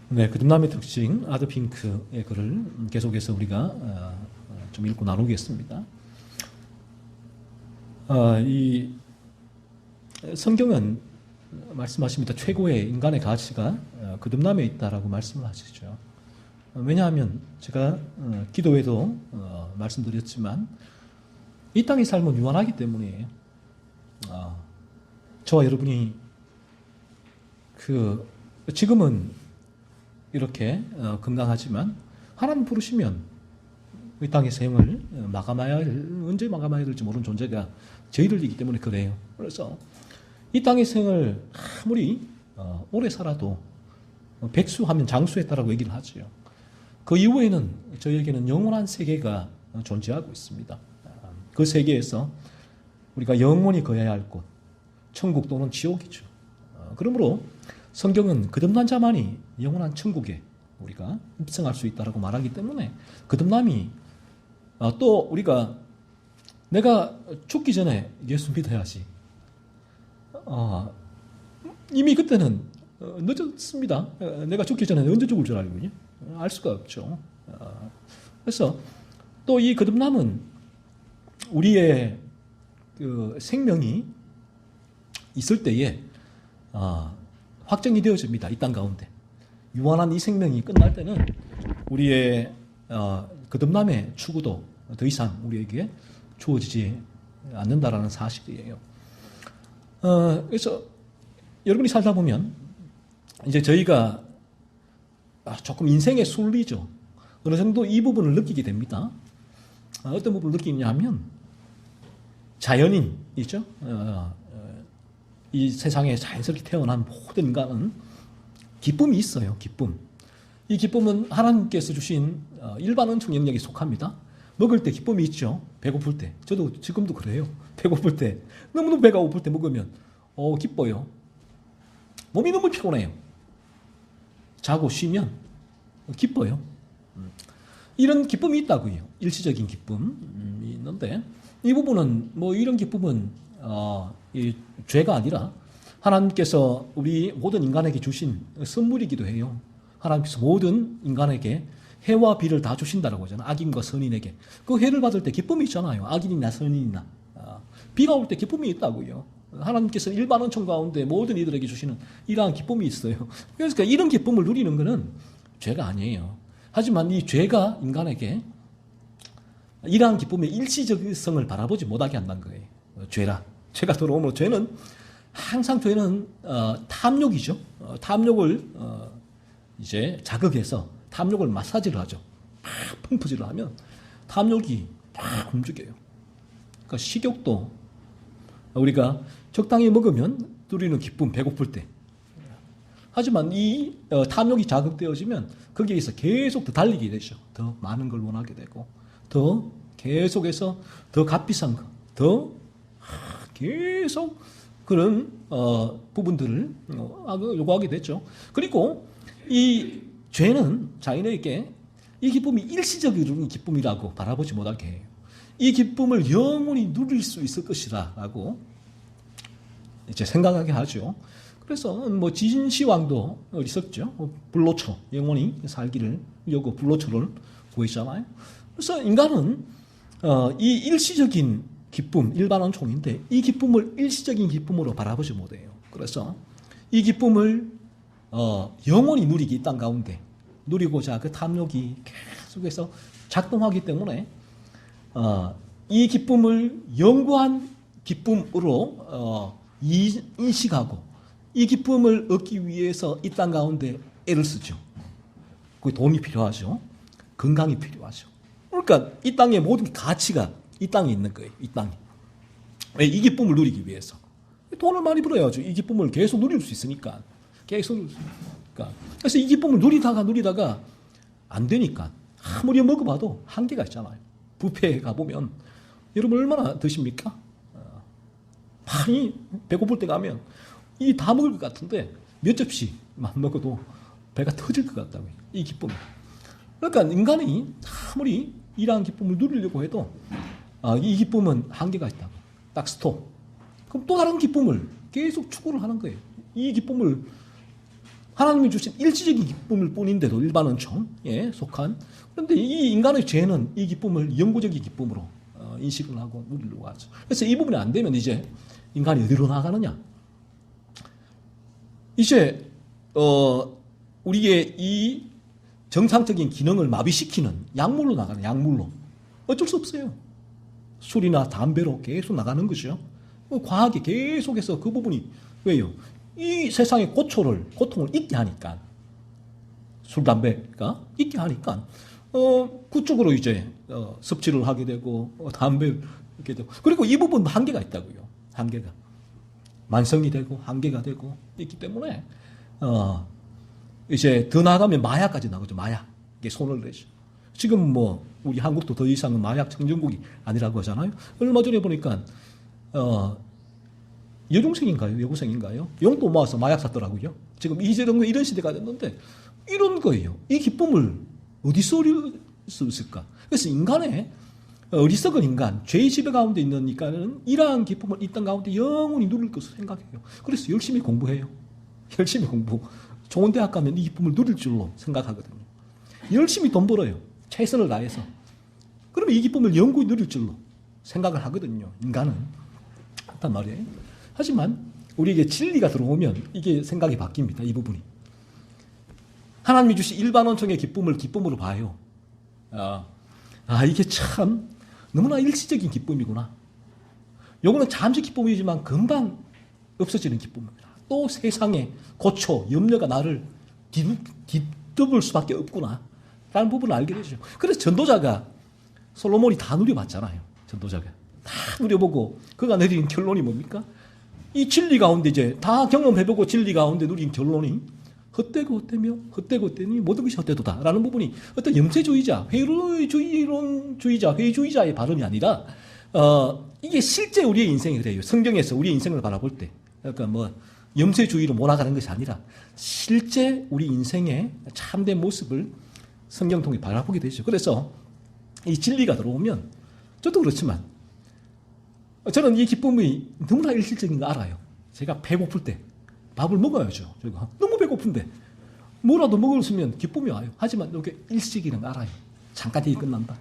네, 거듭남의 특징 아드핑크의 글을 계속해서 우리가 좀 읽고 나누겠습니다. 이 성경은 말씀하십니다. 최고의 인간의 가치가 거듭남에 있다라고 말씀을 하시죠. 왜냐하면 제가 기도에도 말씀드렸지만 이 땅의 삶은 유한하기 때문이에요. 저와 여러분이 지금은 이렇게 건강하지만 하나님 부르시면 이 땅의 생을 언제 마감해야 될지 모르는 존재가 저희들이기 때문에 그래요. 그래서 이 땅의 생을 아무리 오래 살아도 백수하면 장수했다라고 얘기를 하죠. 그 이후에는 저희에게는 영원한 세계가 존재하고 있습니다. 그 세계에서 우리가 영원히 거해야 할 곳, 천국 또는 지옥이죠. 그러므로 성경은 거듭난 자만이 영원한 천국에 우리가 입성할 수 있다고 말하기 때문에 거듭남이 또 우리가 내가 죽기 전에 예수 믿어야지. 이미 그때는 늦었습니다. 내가 죽기 전에 언제 죽을 줄 알고요? 알 수가 없죠. 그래서 또 이 거듭남은 우리의 그 생명이 있을 때에 확정이 되어집니다. 이 땅 가운데. 유한한 이 생명이 끝날 때는 우리의 거듭남의 추구도 더 이상 우리에게 주어지지 않는다라는 사실이에요. 그래서 여러분이 살다 보면 이제 저희가 조금 인생의 순리죠. 어느 정도 이 부분을 느끼게 됩니다. 어떤 부분을 느끼냐 하면 자연인이죠. 이 세상에 자연스럽게 태어난 모든 인간은 기쁨이 있어요. 기쁨. 이 기쁨은 하나님께서 주신 일반은 청력력에 속합니다. 먹을 때 기쁨이 있죠. 배고플 때. 저도 지금도 그래요. 배고플 때. 너무너무 배가 고플 때 먹으면 기뻐요. 몸이 너무 피곤해요. 자고 쉬면 기뻐요. 이런 기쁨이 있다고요. 일시적인 기쁨이 있는데 이 부분은 이런 기쁨은 이 죄가 아니라 하나님께서 우리 모든 인간에게 주신 선물이기도 해요. 하나님께서 모든 인간에게 해와 비를 다 주신다라고 하잖아요. 악인과 선인에게. 그 해를 받을 때 기쁨이 있잖아요. 악인이나 선인이나. 비가 올 때 기쁨이 있다고요. 하나님께서 일반 은총 가운데 모든 이들에게 주시는 이러한 기쁨이 있어요. 그러니까 이런 기쁨을 누리는 것은 죄가 아니에요. 하지만 이 죄가 인간에게 이러한 기쁨의 일시적성을 바라보지 못하게 한다는 거예요. 죄가 들어오면 죄는 탐욕이죠. 탐욕을 이제 자극해서 탐욕을 마사지를 하죠. 막 펌프질을 하면 탐욕이 막 움직여요. 그러니까 식욕도 우리가 적당히 먹으면 누리는 기쁨, 배고플 때. 하지만 이 탐욕이 자극되어지면 거기에서 계속 더 달리게 되죠. 더 많은 걸 원하게 되고 더 계속해서 더 값비싼 거, 더 계속 그런 부분들을 요구하게 됐죠. 그리고 이 죄는 자인에게 이 기쁨이 일시적인 기쁨이라고 바라보지 못하게 해요. 이 기쁨을 영원히 누릴 수 있을 것이라고 이제 생각하게 하죠. 그래서 진시황도 있었죠. 불로초, 영원히 살기를 위하고 불로초를 구했잖아요. 그래서 인간은 이 일시적인 기쁨, 일반은 총인데 이 기쁨을 일시적인 기쁨으로 바라보지 못해요. 그래서 이 기쁨을 영원히 누리기 이 땅 가운데 누리고자 그 탐욕이 계속해서 작동하기 때문에 이 기쁨을 영구한 기쁨으로 인식하고 이 기쁨을 얻기 위해서 이 땅 가운데 애를 쓰죠. 그 돈이 필요하죠. 건강이 필요하죠. 그러니까 이 땅의 모든 가치가 이 땅에 있는 거예요. 이 땅에. 왜? 이 기쁨을 누리기 위해서. 돈을 많이 벌어야죠. 이 기쁨을 계속 누릴 수 있으니까. 계속 누릴 수 있으니까. 그래서 이 기쁨을 누리다가 안 되니까 아무리 먹어봐도 한계가 있잖아요. 뷔페에 가보면 여러분 얼마나 드십니까? 많이 배고플 때 가면 이 다 먹을 것 같은데 몇 접시만 먹어도 배가 터질 것 같다고요. 이 기쁨. 그러니까 인간이 아무리 이러한 기쁨을 누리려고 해도 이 기쁨은 한계가 있다고. 딱 스톱. 그럼 또 다른 기쁨을 계속 추구를 하는 거예요. 이 기쁨을 하나님이 주신 일시적인 기쁨일 뿐인데도 일반 은총에 속한. 그런데 이 인간의 죄는 이 기쁨을 영구적인 기쁨으로 인식을 하고 누리려고 하죠. 그래서 이 부분이 안 되면 이제 인간이 어디로 나가느냐? 이제 우리의 이 정상적인 기능을 마비시키는 약물로 나가는 약물로. 어쩔 수 없어요. 술이나 담배로 계속 나가는 것이죠. 과학이 계속해서 그 부분이 왜요? 이 세상의 고통을 잊게 하니까. 술, 담배가 잊게 하니까 그쪽으로 이제 섭취를 하게 되고 담배를 이렇게 되고. 그리고 이 부분 한계가 있다고요. 한계가. 만성이 되고 한계가 되고 있기 때문에 이제 더 나가면 마약까지 나오죠. 마약. 이게 손을 내죠. 지금 뭐 우리 한국도 더 이상은 마약 청정국이 아니라고 하잖아요. 얼마 전에 보니까 여중생인가요? 여고생인가요? 용돈 모아서 마약 샀더라고요. 지금 이런 시대가 됐는데 이런 거예요. 이 기쁨을 어디서 얻을 수 있을까? 그래서 인간의 어리석은 인간, 죄의 지배 가운데 있으니까는 이러한 기쁨을 있던 가운데 영원히 누릴 것을 생각해요. 그래서 열심히 공부해요. 열심히 공부. 좋은 대학 가면 이 기쁨을 누릴 줄로 생각하거든요. 열심히 돈 벌어요. 최선을 다해서. 그러면 이 기쁨을 영구히 누릴 줄로 생각을 하거든요. 인간은. 그렇단 말이에요. 하지만 우리에게 진리가 들어오면 이게 생각이 바뀝니다. 이 부분이. 하나님이 주신 일반 원청의 기쁨을 기쁨으로 봐요. 이게 참 너무나 일시적인 기쁨이구나. 요거는 잠시 기쁨이지만 금방 없어지는 기쁨입니다. 또 세상에 고초, 염려가 나를 뒤덮을 수밖에 없구나 라는 부분을 알게 되죠. 그래서 전도자가 솔로몬이 다 누려봤잖아요. 전도자가 다 누려보고 그가 내린 결론이 뭡니까? 이 진리 가운데 이제 다 경험해보고 진리 가운데 누린 결론이 헛되고 헛되며 헛되고 헛되니 모든 것이 헛되도다 라는 부분이 어떤 염세주의자, 회의론주의자, 회의주의자의 발언이 아니라 이게 실제 우리의 인생이 그래요. 성경에서 우리의 인생을 바라볼 때 그러니까 뭐 염세주의로 몰아가는 것이 아니라 실제 우리 인생의 참된 모습을 성경 통해 바라보게 되죠. 그래서 이 진리가 들어오면 저도 그렇지만 저는 이 기쁨이 너무나 일시적인 거 알아요. 제가 배고플 때 밥을 먹어야죠. 제가 너무 배고픈데 뭐라도 먹었으면 기쁨이 와요. 하지만 이게 일시적인 거 알아요. 잠깐 뒤에 끝난다.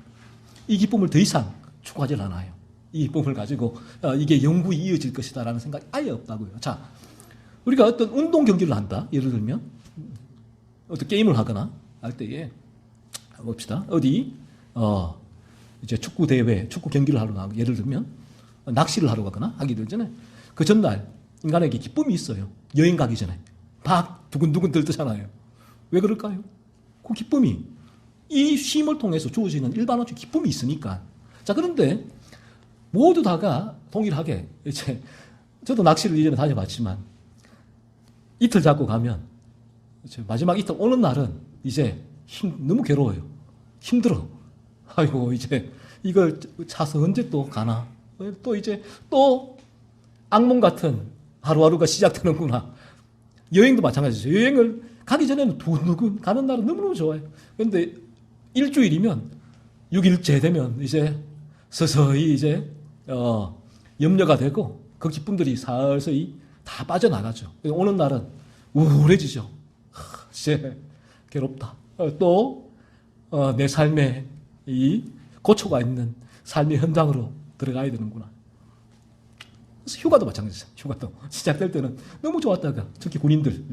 이 기쁨을 더 이상 추구하지 않아요. 이 기쁨을 가지고 이게 영구히 이어질 것이다라는 생각이 아예 없다고요. 자, 우리가 어떤 운동 경기를 한다. 예를 들면 어떤 게임을 하거나 할 때에 봅시다. 어디 이제 축구 대회, 축구 경기를 하러 나가. 예를 들면 낚시를 하러 가거나 하기 전에 그 전날 인간에게 기쁨이 있어요. 여행 가기 전에 막 두근두근 들뜨잖아요. 왜 그럴까요? 그 기쁨이 이 쉼을 통해서 주어지는 일반적인 기쁨이 있으니까. 자, 그런데 모두 다가 동일하게 이제 저도 낚시를 이전에 다녀봤지만 이틀 잡고 가면 마지막 이틀 오는 날은 이제 너무 괴로워요. 힘들어. 아이고 이제 이걸 차서 언제 또 가나. 또 이제 또 악몽 같은 하루하루가 시작되는구나. 여행도 마찬가지죠. 여행을 가기 전에는 두근두근 가는 날은 너무너무 좋아요. 그런데 일주일이면 6일째 되면 이제 서서히 이제 염려가 되고 그 기쁨들이 서서히 다 빠져나가죠. 오는 날은 우울해지죠. 이제 괴롭다. 또 내 삶에 이 고초가 있는 삶의 현장으로 들어가야 되는구나. 그래서 휴가도 마찬가지죠. 휴가도 시작될 때는 너무 좋았다가 특히 군인들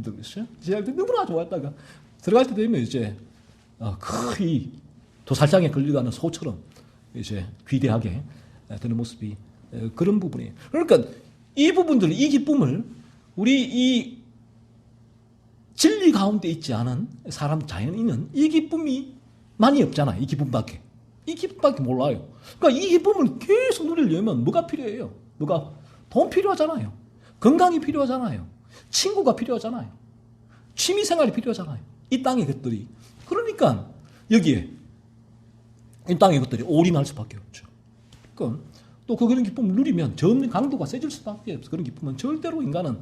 시작될 때 너무나 좋았다가 들어갈 때 되면 이제 거의 도살장에 걸려가는 소처럼 이제 귀대하게 되는 모습이 그런 부분이에요. 그러니까 이 부분들, 이 기쁨을 우리 이 진리 가운데 있지 않은 사람 자연인은 이 기쁨이 많이 없잖아요. 이 기쁨밖에. 이 기쁨밖에 몰라요. 그러니까 이 기쁨을 계속 누리려면 뭐가 필요해요? 돈 필요하잖아요. 건강이 필요하잖아요. 친구가 필요하잖아요. 취미생활이 필요하잖아요. 이 땅의 것들이. 그러니까 여기에 이 땅의 것들이 올인할 수밖에 없죠. 그러니까 또 그런 기쁨을 누리면 점점 강도가 세질 수밖에 없어. 그런 기쁨은 절대로 인간은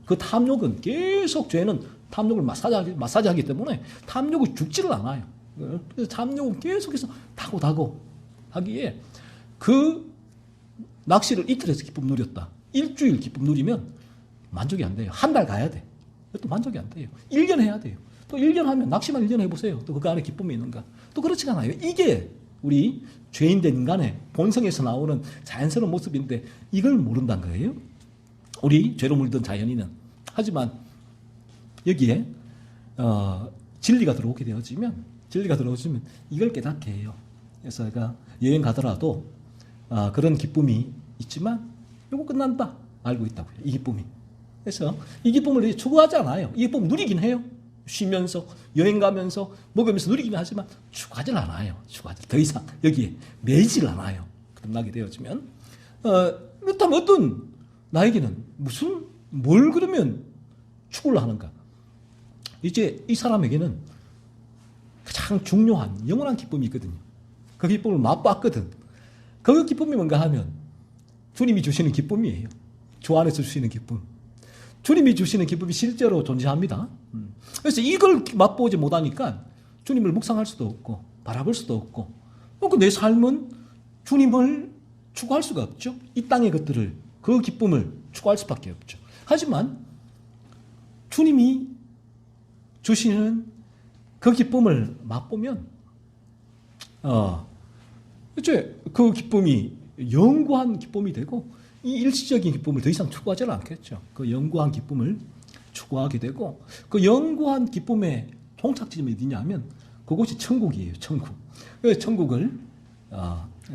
그 탐욕은 계속 죄는 탐욕을 마사지하기 때문에 탐욕이 죽지를 않아요. 그래서 탐욕은 계속해서 타고 하기에 그 낚시를 이틀에서 기쁨 누렸다. 일주일 기쁨 누리면 만족이 안 돼요. 한 달 가야 돼. 또 만족이 안 돼요. 1년 해야 돼요. 또 1년 하면 낚시만 1년 해보세요. 또 그 안에 기쁨이 있는가? 또 그렇지가 않아요. 이게 우리 죄인된 인간의 본성에서 나오는 자연스러운 모습인데 이걸 모른다는 거예요. 우리 죄로 물든 자연인은. 하지만 여기에 진리가 들어오게 되어지면 이걸 깨닫게 해요. 그래서 제가 여행 가더라도 그런 기쁨이 있지만 이거 끝난다 알고 있다고요. 이 기쁨이. 그래서 이 기쁨을 추구하지 않아요. 이 기쁨 누리긴 해요. 쉬면서 여행 가면서 먹으면서 누리긴 하지만 추구하지 않아요. 더 이상 여기에 매이질 않아요. 끝나게 되어지면 그렇다면 어떤 나에게는 뭘 그러면 추구를 하는가? 이제 이 사람에게는 가장 중요한 영원한 기쁨이 있거든요. 그 기쁨을 맛봤거든. 그 기쁨이 뭔가 하면 주님이 주시는 기쁨이에요. 주 안에서 주시는 기쁨. 주님이 주시는 기쁨이 실제로 존재합니다. 그래서 이걸 맛보지 못하니까 주님을 묵상할 수도 없고 바라볼 수도 없고 내 삶은 주님을 추구할 수가 없죠. 이 땅의 것들을 그 기쁨을 추구할 수밖에 없죠. 하지만 주님이 주시는 그 기쁨을 맛보면 이제 그 기쁨이 영구한 기쁨이 되고 이 일시적인 기쁨을 더 이상 추구하지는 않겠죠. 그 영구한 기쁨을 추구하게 되고 그 영구한 기쁨의 종착지점이 어디냐 하면 그곳이 천국이에요. 천국. 그래서 천국을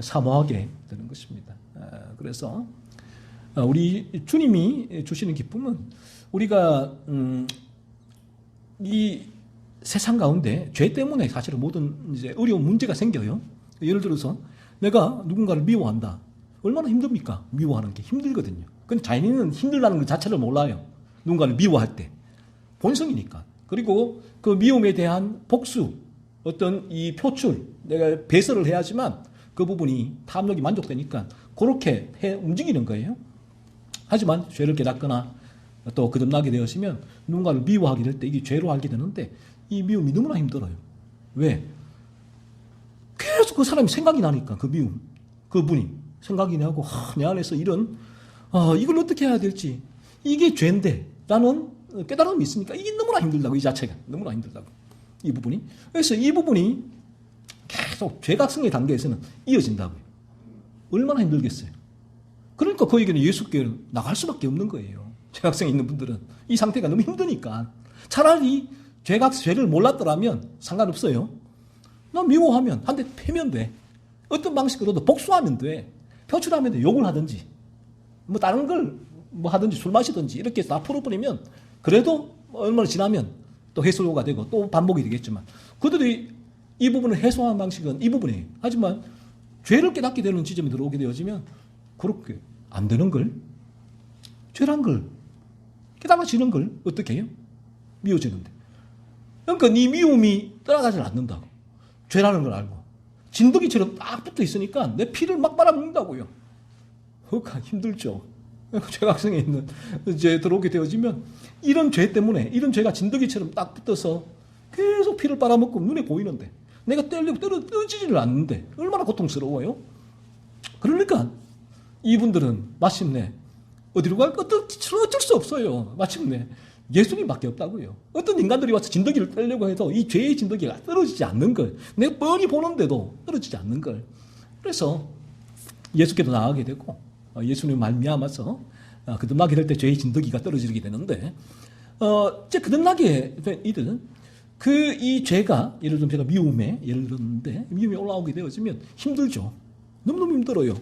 사모하게 되는 것입니다. 그래서 우리 주님이 주시는 기쁨은 우리가 이 세상 가운데 죄 때문에 사실은 모든 이제 어려운 문제가 생겨요. 예를 들어서 내가 누군가를 미워한다. 얼마나 힘듭니까? 미워하는 게 힘들거든요. 근데 자연인은 힘들다는 것 자체를 몰라요. 누군가를 미워할 때. 본성이니까. 그리고 그 미움에 대한 복수, 어떤 이 표출, 내가 배설을 해야지만 그 부분이 탐욕이 만족되니까 그렇게 움직이는 거예요. 하지만 죄를 깨닫거나 또 거듭나게 되었으면 누군가를 미워하게 될 때 이게 죄로 알게 되는데 이 미움이 너무나 힘들어요. 왜? 계속 그 사람이 생각이 나니까 그 미움, 그분이 생각이 나고 내 안에서 이런 이걸 어떻게 해야 될지 이게 죄인데 라는 깨달음이 있으니까 이게 너무나 힘들다고 이 자체가 너무나 힘들다고 이 부분이 그래서 이 부분이 계속 죄각성의 단계에서는 이어진다고요. 얼마나 힘들겠어요. 그러니까 그에게는 예수께로 나갈 수밖에 없는 거예요. 죄각성이 있는 분들은 이 상태가 너무 힘드니까 차라리 죄를 몰랐더라면 상관없어요. 나 미워하면 한 대 패면 돼. 어떤 방식으로도 복수하면 돼. 표출하면 돼. 욕을 하든지 뭐 다른 걸 뭐 하든지 술 마시든지 이렇게 다 풀어버리면 그래도 얼마나 지나면 또 해소가 되고 또 반복이 되겠지만 그들이 이 부분을 해소하는 방식은 이 부분이에요. 하지만 죄를 깨닫게 되는 지점에 들어오게 되어지면 그렇게 안 되는 걸 죄란 걸 깨달아지는 걸 어떻게 해요? 미워지는데. 그러니까 네 미움이 떠나가지 않는다고. 죄라는 걸 알고. 진드기처럼 딱 붙어 있으니까 내 피를 막 빨아먹는다고요. 힘들죠. 죄각성에 있는 죄 들어오게 되어지면 이런 죄 때문에 이런 죄가 진드기처럼 딱 붙어서 계속 피를 빨아먹고 눈에 보이는데 내가 때리려고 떨어지지를 않는데 얼마나 고통스러워요. 그러니까 이분들은 마침내 어디로 갈까? 어쩔 수 없어요. 마침내 예수님밖에 없다고요. 어떤 인간들이 와서 진드기를 떼려고 해도 이 죄의 진드기가 떨어지지 않는 걸 내가 뻔히 보는데도 떨어지지 않는 걸 그래서 예수께도 나가게 되고 예수님 말미암아서 거듭나게 될 때 죄의 진드기가 떨어지게 되는데 이제 거듭나게 된 이들은 이 죄가 예를 들면 제가 미움에 예를 들었는데 미움이 올라오게 되어지면 힘들죠. 너무너무 힘들어요.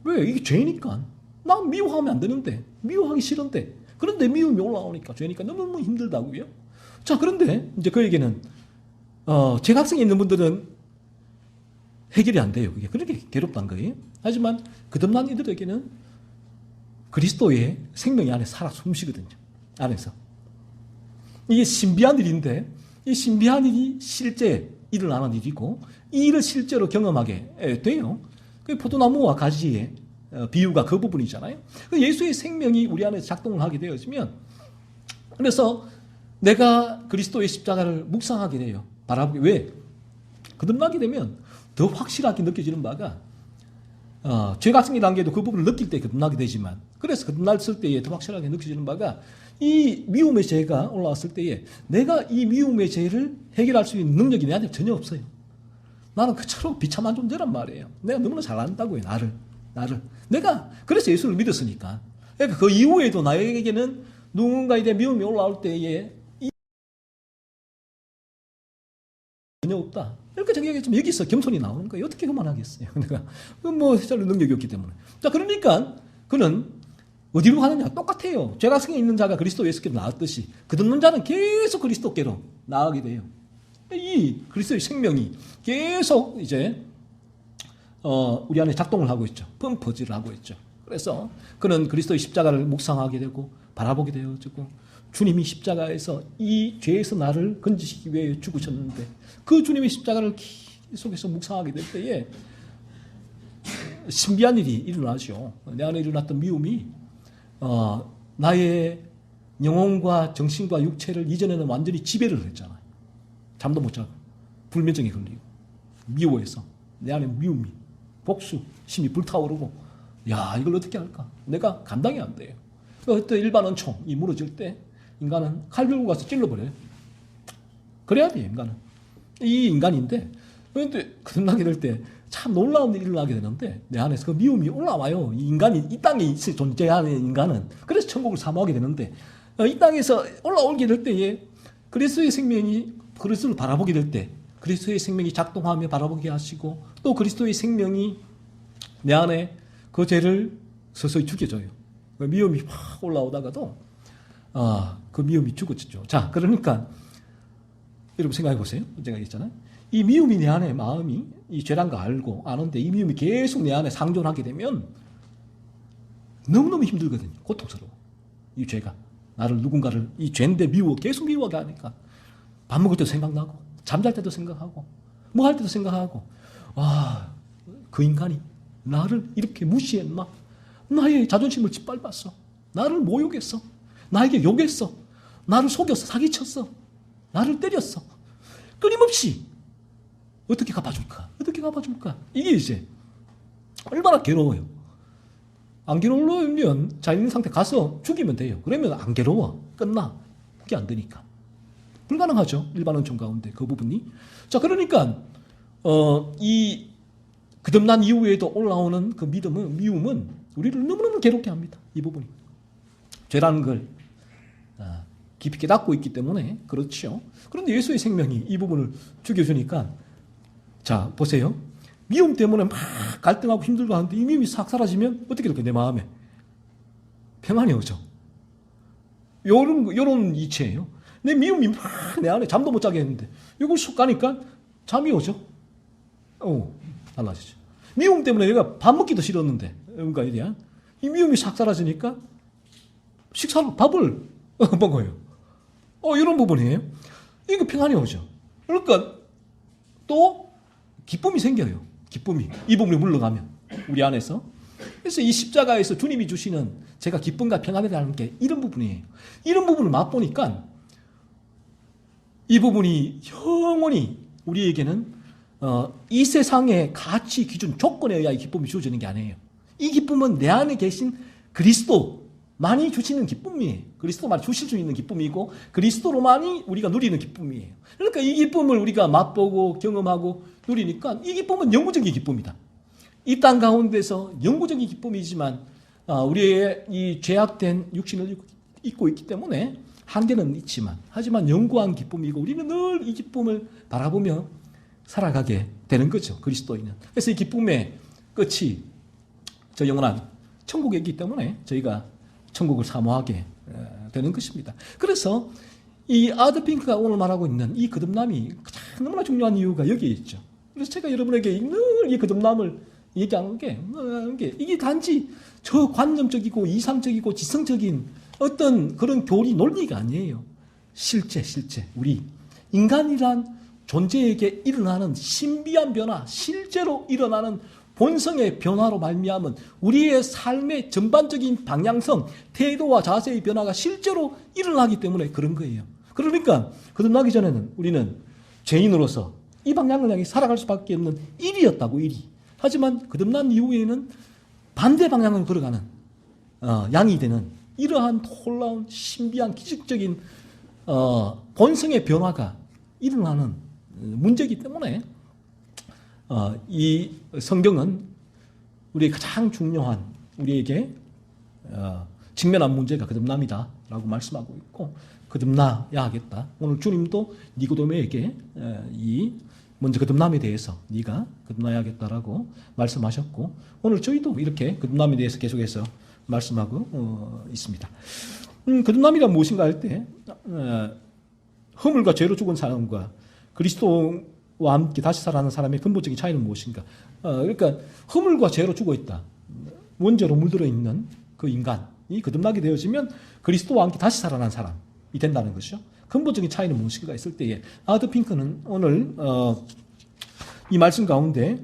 왜? 이게 죄니까. 난 미워하면 안 되는데 미워하기 싫은데 그런데 미움이 올라오니까 죄니까 너무너무 힘들다고요. 자, 그런데 이제 그에게는 죄각성이 있는 분들은 해결이 안 돼요. 그게 그렇게 괴롭다는 거예요. 하지만 거듭난 이들에게는 그리스도의 생명이 안에 살아 숨쉬거든요. 안에서. 이게 신비한 일인데 이 신비한 일이 실제 일어나는 일이고 이 일을 실제로 경험하게 돼요. 그 포도나무와 가지의 비유가 그 부분이잖아요. 예수의 생명이 우리 안에서 작동을 하게 되어지면 그래서 내가 그리스도의 십자가를 묵상하게 돼요. 바라보게. 왜? 거듭나게 되면 더 확실하게 느껴지는 바가 죄각성의 단계도 그 부분을 느낄 때 거듭나게 되지만, 그래서 거듭났을 때에 더 확실하게 느껴지는 바가, 이 미움의 죄가 올라왔을 때에 내가 이 미움의 죄를 해결할 수 있는 능력이 내한테 전혀 없어요. 나는 그처럼 비참한 존재란 말이에요. 내가 너무나 잘 안다고요. 나를. 내가 그래서 예수를 믿었으니까. 그러니까 그 이후에도 나에게는 누군가에 대한 미움이 올라올 때에 전혀 없다. 이렇게 정리하겠지만 여기서 겸손이 나오는 거예요. 어떻게 그만하겠어요. 내가 뭐 별로 능력이 없기 때문에. 자, 그러니까 그는 어디로 가느냐? 똑같아요. 죄가성에 있는 자가 그리스도 예수께로 나왔듯이 거듭난 자는 계속 그리스도께로 나아가게 돼요. 이 그리스도의 생명이 계속 이제 우리 안에 작동을 하고 있죠. 펌프질을 하고 있죠. 그래서 그는 그리스도의 십자가를 묵상하게 되고 바라보게 되어지고, 주님이 십자가에서 이 죄에서 나를 건지시기 위해 죽으셨는데 그 주님의 십자가를 계속해서 묵상하게 될 때에 신비한 일이 일어나죠. 내 안에 일어났던 미움이 나의 영혼과 정신과 육체를 이전에는 완전히 지배를 했잖아요. 잠도 못 자고 불면증이 걸리고 미워해서 내 안에 미움이 복수 심이 불타오르고, 야, 이걸 어떻게 할까? 내가 감당이 안 돼요. 그때 일반 은총이 무너질 때 인간은 칼 들고 가서 찔러버려요. 그래야 돼요. 인간은 이 인간인데, 그런데 거듭나게 될 때 참 놀라운 일이 일어나게 되는데 내 안에서 그 미움이 올라와요. 이 인간이 이 땅에 존재하는 인간은 그래서 천국을 사모하게 되는데, 이 땅에서 올라오게 될 때에 그리스도의 생명이 그리스도를 바라보게 될 때 그리스도의 생명이 작동하며 바라보게 하시고, 또 그리스도의 생명이 내 안에 그 죄를 서서히 죽여줘요. 미움이 확 올라오다가도 그 미움이 죽어지죠. 자, 그러니까 여러분 생각해 보세요. 제가 얘기했잖아요. 이 미움이 내 안에 마음이 이 죄란 거 알고 아는데 이 미움이 계속 내 안에 상존하게 되면 너무너무 힘들거든요. 고통스러워. 이 죄가 나를 누군가를 이 죄인데 계속 미워하게 하니까 밥 먹을 때도 생각나고 잠잘 때도 생각하고 뭐 할 때도 생각하고, 그 인간이 나를 이렇게 무시했나? 나의 자존심을 짓밟았어. 나를 모욕했어. 나에게 욕했어. 나를 속였어. 사기쳤어. 나를 때렸어. 끊임없이 어떻게 갚아줄까? 이게 이제 얼마나 괴로워요. 안 괴로우면 자연 상태 가서 죽이면 돼요. 그러면 안 괴로워. 끝나. 그게 안 되니까. 불가능하죠. 일반 은총 가운데 그 부분이. 자, 그러니까 이 거듭난 이후에도 올라오는 그 미움은 우리를 너무너무 괴롭게 합니다. 이 부분이. 죄라는 걸 깊이 깨닫고 있기 때문에 그렇죠. 그런데 예수의 생명이 이 부분을 죽여주니까, 자, 보세요. 미움 때문에 막 갈등하고 힘들고 하는데 이 미움이 싹 사라지면 어떻게 될까요? 내 마음에 평안이 오죠. 요런 이치예요. 내 미움이 막 내 안에 잠도 못 자게 했는데 이걸 쑥 가니까 잠이 오죠. 달라지죠. 미움 때문에 내가 밥 먹기도 싫었는데 뭔가에 대한 이 미움이 싹 사라지니까 밥을 먹어요. 이런 부분이에요. 이거 평안이 오죠. 그러니까 또 기쁨이 생겨요. 기쁨이. 이 부분이 물러가면 우리 안에서. 그래서 이 십자가에서 주님이 주시는 제가 기쁨과 평안에 대한 게 이런 부분이에요. 이런 부분을 맛보니까 이 부분이 영원히 우리에게는 이 세상의 가치 기준 조건에 의해 이 기쁨이 주어지는 게 아니에요. 이 기쁨은 내 안에 계신 그리스도만이 주시는 기쁨이에요. 그리스도만이 주실 수 있는 기쁨이고 그리스도로만이 우리가 누리는 기쁨이에요. 그러니까 이 기쁨을 우리가 맛보고 경험하고 누리니까 이 기쁨은 영구적인 기쁨이다. 이 땅 가운데서 영구적인 기쁨이지만 우리의 이 죄악된 육신을 입고 있기 때문에 한계는 있지만 하지만 영구한 기쁨이고 우리는 늘 이 기쁨을 바라보며 살아가게 되는 거죠. 그리스도인은. 그래서 이 기쁨의 끝이 저 영원한 천국에 있기 때문에 저희가 천국을 사모하게 되는 것입니다. 그래서 이 아드핑크가 오늘 말하고 있는 이 거듭남이 너무나 중요한 이유가 여기에 있죠. 그래서 제가 여러분에게 늘 이 거듭남을 얘기하는 게 이게 단지 저 관념적이고 이상적이고 지성적인 어떤 그런 교리 논리가 아니에요. 실제 우리 인간이란 존재에게 일어나는 신비한 변화, 실제로 일어나는 본성의 변화로 말미암은 우리의 삶의 전반적인 방향성, 태도와 자세의 변화가 실제로 일어나기 때문에 그런 거예요. 그러니까 거듭나기 전에는 우리는 죄인으로서 이 방향을 향해 살아갈 수밖에 없는 일이었다고, 일이. 하지만 거듭난 이후에는 반대 방향을 걸어가는 양이 되는 이러한 놀라운 신비한 기적적인 본성의 변화가 일어나는 문제이기 때문에 이 성경은 우리의 가장 중요한 우리에게 직면한 문제가 거듭남이다라고 말씀하고 있고 거듭나야 하겠다. 오늘 주님도 니고데모에게 먼저 거듭남에 대해서 네가 거듭나야겠다라고 말씀하셨고 오늘 저희도 이렇게 거듭남에 대해서 계속해서 말씀하고 있습니다. 거듭남이란 무엇인가 할 때 허물과 죄로 죽은 사람과 그리스도와 함께 다시 살아나는 사람의 근본적인 차이는 무엇인가? 그러니까 허물과 죄로 죽어 있다. 원죄로 물들어 있는 그 인간이 거듭나게 되어지면 그리스도와 함께 다시 살아난 사람이 된다는 것이죠. 근본적인 차이는 무엇인가 했을 때에 아더 핑크는 오늘 이 말씀 가운데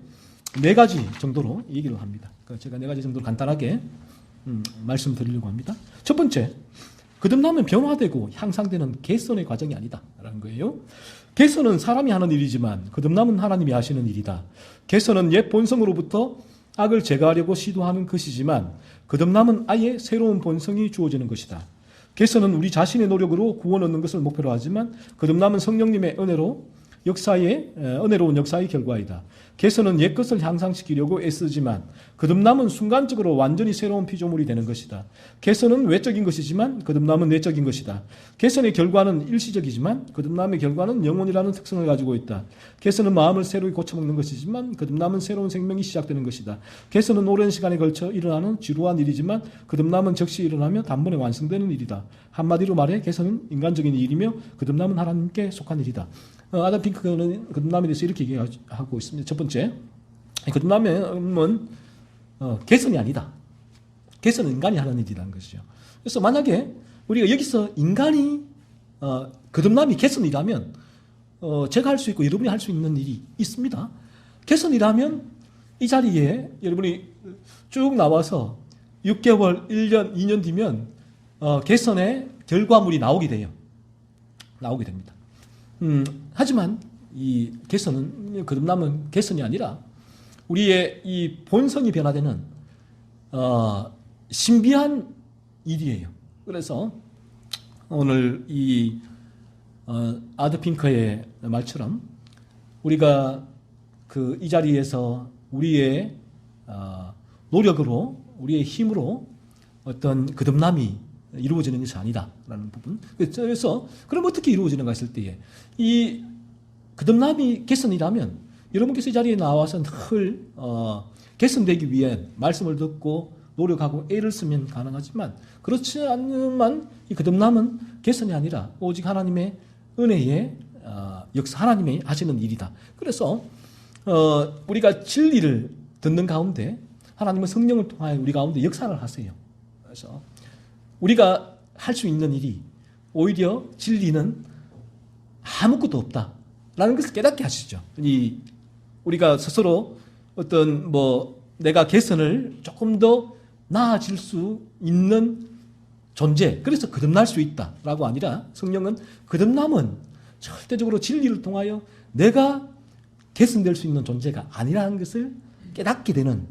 4가지 정도로 얘기를 합니다. 그러니까 제가 4가지 정도로 간단하게 말씀드리려고 합니다. 첫 번째, 거듭나면 변화되고 향상되는 개선의 과정이 아니다라는 거예요. 개선은 사람이 하는 일이지만 거듭남은 하나님이 하시는 일이다. 개선은 옛 본성으로부터 악을 제거하려고 시도하는 것이지만 거듭남은 아예 새로운 본성이 주어지는 것이다. 개선은 우리 자신의 노력으로 구원 얻는 것을 목표로 하지만 거듭남은 성령님의 은혜로운 역사의 결과이다. 개선은 옛것을 향상시키려고 애쓰지만 거듭남은 순간적으로 완전히 새로운 피조물이 되는 것이다. 개선은 외적인 것이지만 거듭남은 내적인 것이다. 개선의 결과는 일시적이지만 거듭남의 결과는 영혼이라는 특성을 가지고 있다. 개선은 마음을 새로이 고쳐먹는 것이지만 거듭남은 새로운 생명이 시작되는 것이다. 개선은 오랜 시간에 걸쳐 일어나는 지루한 일이지만 거듭남은 즉시 일어나며 단번에 완성되는 일이다. 한마디로 말해 개선은 인간적인 일이며 거듭남은 하나님께 속한 일이다. 아담 핑크는 거듭남에 대해서 이렇게 얘기하고 있습니다. 첫 번째, 거듭남은 개선이 아니다. 개선은 인간이 하는 일이라는 것이죠. 그래서 만약에 우리가 여기서 인간이 거듭남이 개선이라면 제가 할 수 있고 여러분이 할 수 있는 일이 있습니다. 개선이라면 이 자리에 여러분이 쭉 나와서 6개월, 1년, 2년 뒤면 개선의 결과물이 나오게 돼요. 나오게 됩니다. 하지만 이 개선은 거듭남은 개선이 아니라 우리의 이 본성이 변화되는 신비한 일이에요. 그래서 오늘 이 아더 핑커의 말처럼 우리가 이 자리에서 우리의 노력으로 우리의 힘으로 어떤 거듭남이 이루어지는 것이 아니다라는 부분. 그래서 그럼 어떻게 이루어지는가 했을 때에 이 거듭남이 개선이라면 여러분께서 이 자리에 나와서 늘 개선되기 위해 말씀을 듣고 노력하고 애를 쓰면 가능하지만 그렇지 않으면 이 거듭남은 개선이 아니라 오직 하나님의 은혜의 역사, 하나님이 하시는 일이다. 그래서 우리가 진리를 듣는 가운데 하나님은 성령을 통하여 우리 가운데 역사를 하세요. 그래서 우리가 할 수 있는 일이 오히려 진리는 아무것도 없다라는 것을 깨닫게 하시죠. 우리가 스스로 어떤 내가 개선을 조금 더 나아질 수 있는 존재, 그래서 거듭날 수 있다라고 아니라 성령은 거듭남은 절대적으로 진리를 통하여 내가 개선될 수 있는 존재가 아니라는 것을 깨닫게 되는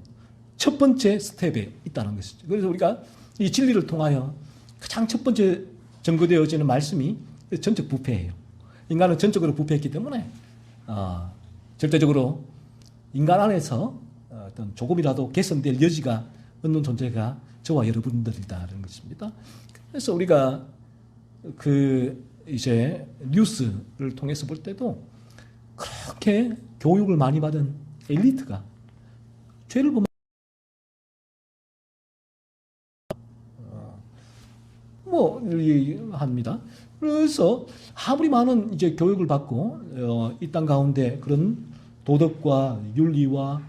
첫 번째 스텝에 있다는 것이죠. 그래서 우리가 이 진리를 통하여 가장 첫 번째 전거되어지는 말씀이 전적 부패예요. 인간은 전적으로 부패했기 때문에 절대적으로 인간 안에서 어떤 조금이라도 개선될 여지가 없는 존재가 저와 여러분들이다라는 것입니다. 그래서 우리가 이제 뉴스를 통해서 볼 때도 그렇게 교육을 많이 받은 엘리트가 죄를 보면 합니다. 그래서 아무리 많은 이제 교육을 받고 이 땅 가운데 그런 도덕과 윤리와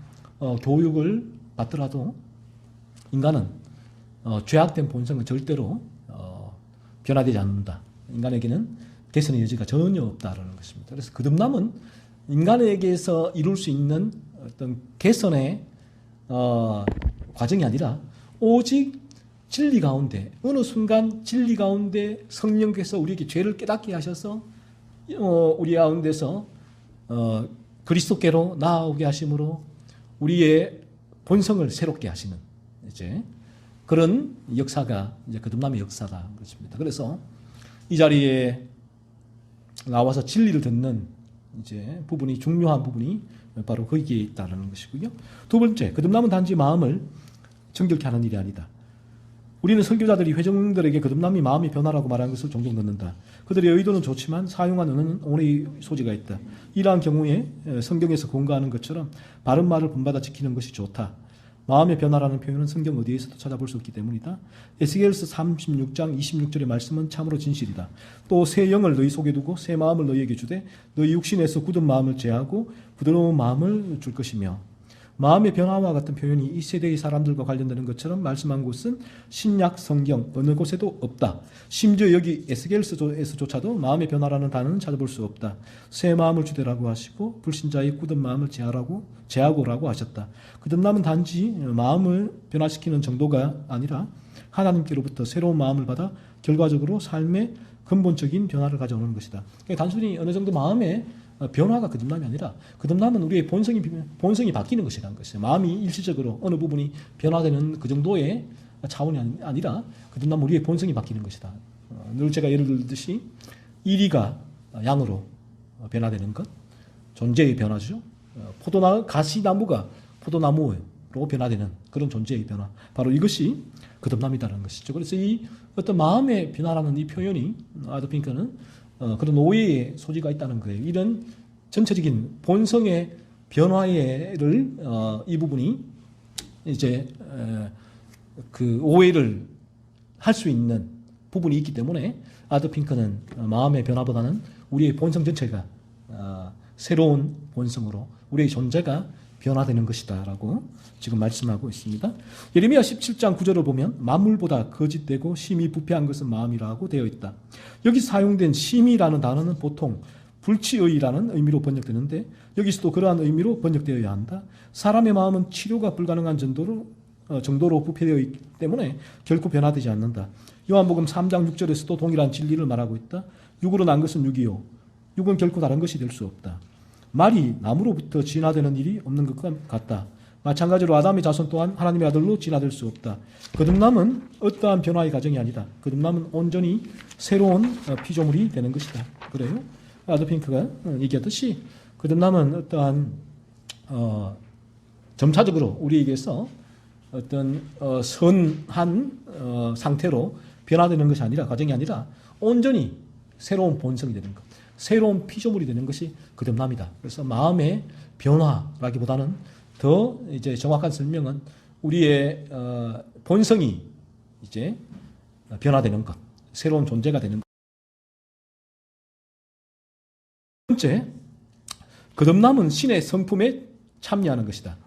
교육을 받더라도 인간은 죄악된 본성은 절대로 변화되지 않는다. 인간에게는 개선의 여지가 전혀 없다라는 것입니다. 그래서 거듭남은 인간에게서 이룰 수 있는 어떤 개선의 과정이 아니라 오직 진리 가운데 어느 순간 진리 가운데 성령께서 우리에게 죄를 깨닫게 하셔서 우리 가운데서 그리스도께로 나아오게 하심으로 우리의 본성을 새롭게 하시는 이제 그런 역사가 이제 거듭남의 역사다 그렇습니다. 그래서 이 자리에 나와서 진리를 듣는 이제 부분이 중요한 부분이 바로 거기에 있다는 것이고요. 두 번째, 거듭남은 단지 마음을 정결케 하는 일이 아니다. 우리는 선교자들이 회중들에게 거듭남이 마음의 변화라고 말하는 것을 종종 듣는다. 그들의 의도는 좋지만 사용하는 오해의 소지가 있다. 이러한 경우에 성경에서 권고하는 것처럼 바른 말을 본받아 지키는 것이 좋다. 마음의 변화라는 표현은 성경 어디에서도 찾아볼 수 없기 때문이다. 에스겔서 36장 26절의 말씀은 참으로 진실이다. 또 새 영을 너희 속에 두고 새 마음을 너희에게 주되 너희 육신에서 굳은 마음을 제하고 부드러운 마음을 줄 것이며, 마음의 변화와 같은 표현이 이 세대의 사람들과 관련되는 것처럼 말씀한 곳은 신약 성경 어느 곳에도 없다. 심지어 여기 에스겔서에서조차도 마음의 변화라는 단어는 찾아볼 수 없다. 새 마음을 주되라고 하시고 불신자의 굳은 마음을 제하고라고 하셨다. 거듭남은 단지 마음을 변화시키는 정도가 아니라 하나님께로부터 새로운 마음을 받아 결과적으로 삶의 근본적인 변화를 가져오는 것이다. 그러니까 단순히 어느 정도 마음의 변화가 거듭남이 아니라 거듭남은 우리의 본성이 바뀌는 것이라는 것이에요. 마음이 일시적으로 어느 부분이 변화되는 그 정도의 차원이 아니라 거듭남은 우리의 본성이 바뀌는 것이다. 늘 제가 예를 들듯이 이리가 양으로 변화되는 것, 존재의 변화죠. 가시나무가 포도나무로 변화되는 그런 존재의 변화, 바로 이것이 거듭남이라는 것이죠. 그래서 이 어떤 마음의 변화라는 이 표현이 아드핑크는 그런 오해의 소지가 있다는 거예요. 이런 전체적인 본성의 변화를 이 부분이 이제 그 오해를 할 수 있는 부분이 있기 때문에 아드핑크는 마음의 변화보다는 우리의 본성 전체가 새로운 본성으로 우리의 존재가 변화되는 것이다라고 지금 말씀하고 있습니다. 예레미야 17장 9절을 보면 만물보다 거짓되고 심히 부패한 것은 마음이라고 되어 있다. 여기 사용된 심이라는 단어는 보통 불치의라는 의미로 번역되는데 여기서도 그러한 의미로 번역되어야 한다. 사람의 마음은 치료가 불가능한 정도로 부패되어 있기 때문에 결코 변화되지 않는다. 요한복음 3장 6절에서도 동일한 진리를 말하고 있다. 육으로 난 것은 육이요 육은 결코 다른 것이 될 수 없다. 말이 나무로부터 진화되는 일이 없는 것 같다. 마찬가지로 아담의 자손 또한 하나님의 아들로 진화될 수 없다. 거듭남은 어떠한 변화의 과정이 아니다. 거듭남은 온전히 새로운 피조물이 되는 것이다. 그래요? 아드핑크가 얘기하듯이 거듭남은 어떠한 점차적으로 우리에게서 어떤 선한 상태로 변화되는 것이 아니라, 과정이 아니라 온전히 새로운 본성이 되는 것, 새로운 피조물이 되는 것이 거듭남이다. 그래서 마음의 변화라기보다는 더 이제 정확한 설명은 우리의 본성이 이제 변화되는 것, 새로운 존재가 되는 것. 두 번째, 거듭남은 신의 성품에 참여하는 것이다.